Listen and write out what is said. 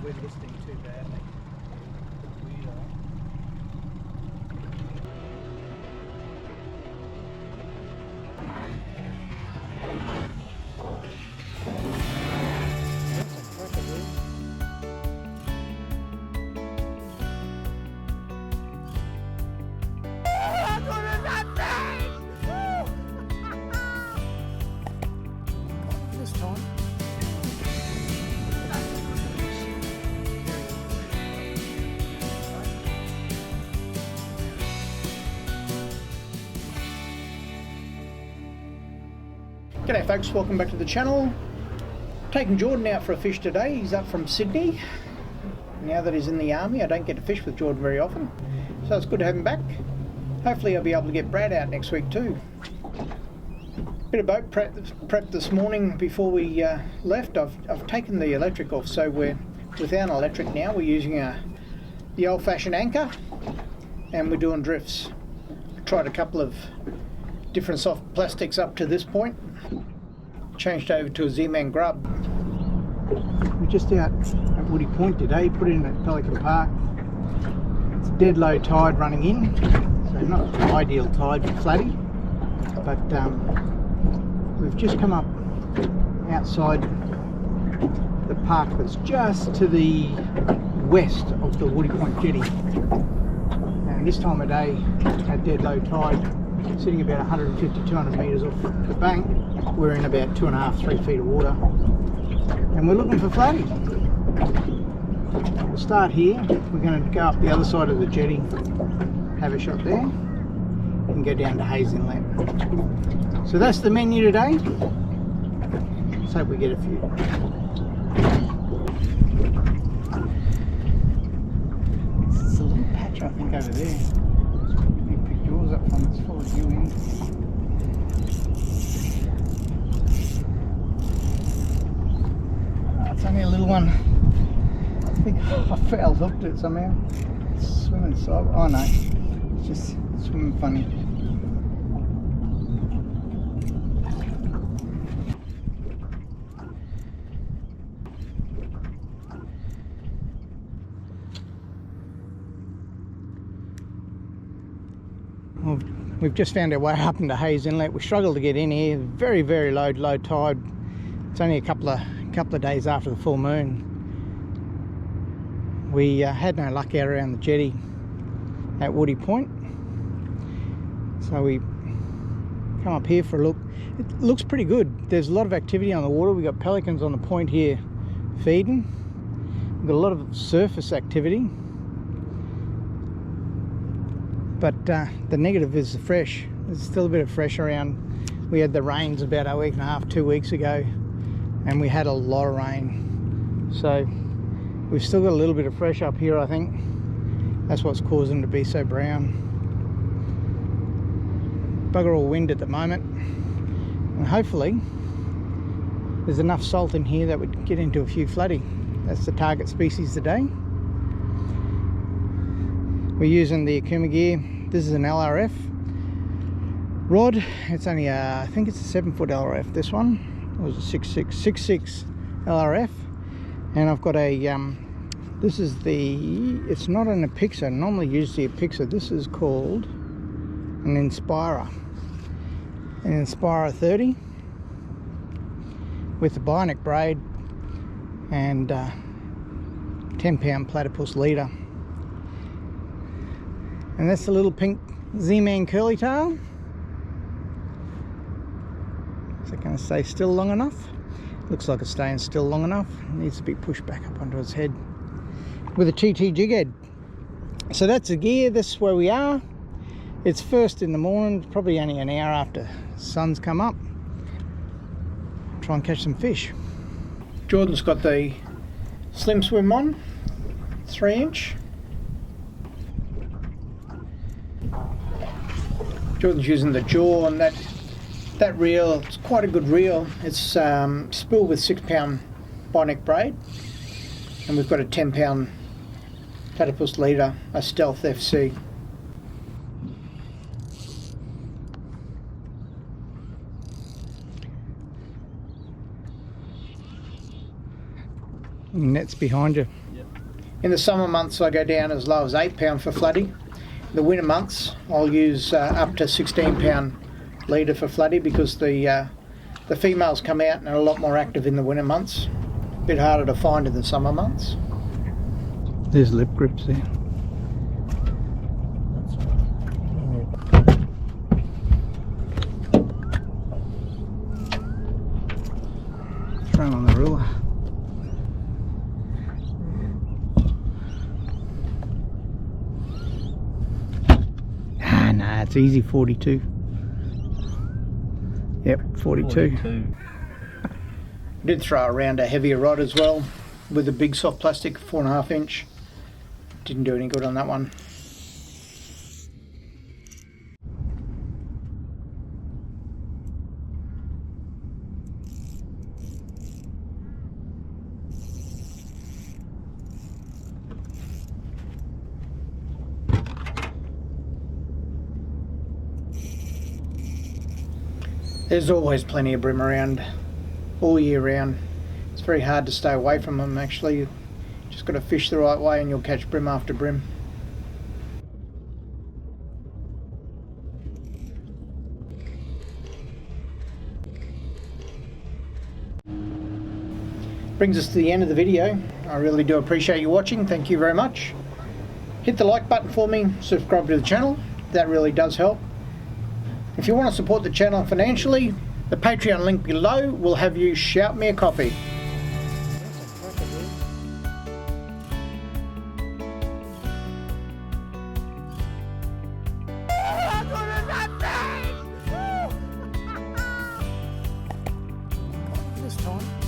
we're listening too badly. G'day folks, welcome back to the channel. Taking Jordan out for a fish today. He's up from Sydney. Now that he's in the army, I don't get to fish with Jordan very often, so it's good to have him back. Hopefully I'll be able to get Brad out next week too. Bit of boat prep this morning before we left. I've taken the electric off, so we're without an electric now. We're using the old-fashioned anchor, and we're doing drifts. I tried a couple of different soft plastics up to this point. Changed over to a Z-Man grub. We're just out at Woody Point today, put in at Pelican Park. It's dead low tide running in, so not ideal tide for flatty, but we've just come up outside the park that's just to the west of the Woody Point jetty. And this time of day, at dead low tide, sitting about 150-200 metres off the bank, we're in about 2.5-3 feet of water, and we're looking for flatty. We'll start here. We're going to go up the other side of the jetty, have a shot there, and go down to Hayes Inlet. So that's the menu today. Let's hope we get a few. It's a little patch I think over there. You picked yours up from, it's full of you in. It's only a little one. I think I foul hooked it somehow. It's swimming side. Oh no, it's just swimming funny. Well, we've just found our way up into Hayes Inlet. We struggled to get in here. Very, very low tide. It's only a couple of days after the full moon. We had no luck out around the jetty at Woody Point, so we come up here for a look. It looks pretty good. There's a lot of activity on the water. We've got pelicans on the point here feeding. We've got a lot of surface activity, but the negative is the fresh. There's still a bit of fresh around. We had the rains about a week and a half, 2 weeks ago, and we had a lot of rain, so we've still got a little bit of fresh up here. I think that's what's caused them to be so brown. Bugger all wind at the moment, and hopefully there's enough salt in here that would get into a few flatty. That's the target species today. We're using the Okuma gear. This is an LRF rod. It's only I think it's a 7-foot LRF, this one. It was a 6.6 LRF, and I've got a this is the, it's not an Apixa. Normally use the Apixa. This is called an Inspira, an Inspira 30 with a bionic braid and 10-pound Platypus leader. And that's the little pink Z-Man curly tail. Is it going to stay still long enough? Looks like it's staying still long enough. It needs to be pushed back up onto its head with a TT jig head. So that's the gear. This is where we are. It's first in the morning, probably only an hour after the sun's come up. Try and catch some fish. Jordan's got the Slim Swim on, 3-inch. Jordan's using the jaw on that reel. It's quite a good reel. It's spool with 6-pound bionic braid, and we've got a 10-pound Platypus leader, a Stealth FC. Net's behind you. Yep. In the summer months I go down as low as £8 for flatty. The winter months I'll use up to £16 leader for flatty, because the females come out and are a lot more active in the winter months. A bit harder to find in the summer months. There's lip grips there. Throw on the ruler. Nah, it's easy 42. Yep, 42. Did throw around a heavier rod as well with a big soft plastic 4.5 inch. Didn't do any good on that one. There's always plenty of bream around all year round. It's very hard to stay away from them actually. You just got to fish the right way and you'll catch bream after bream. Brings us to the end of the video. I really do appreciate you watching. Thank you very much. Hit the like button for me, subscribe to the channel. That really does help. If you want to support the channel financially, the Patreon link below will have you shout me a coffee. This time.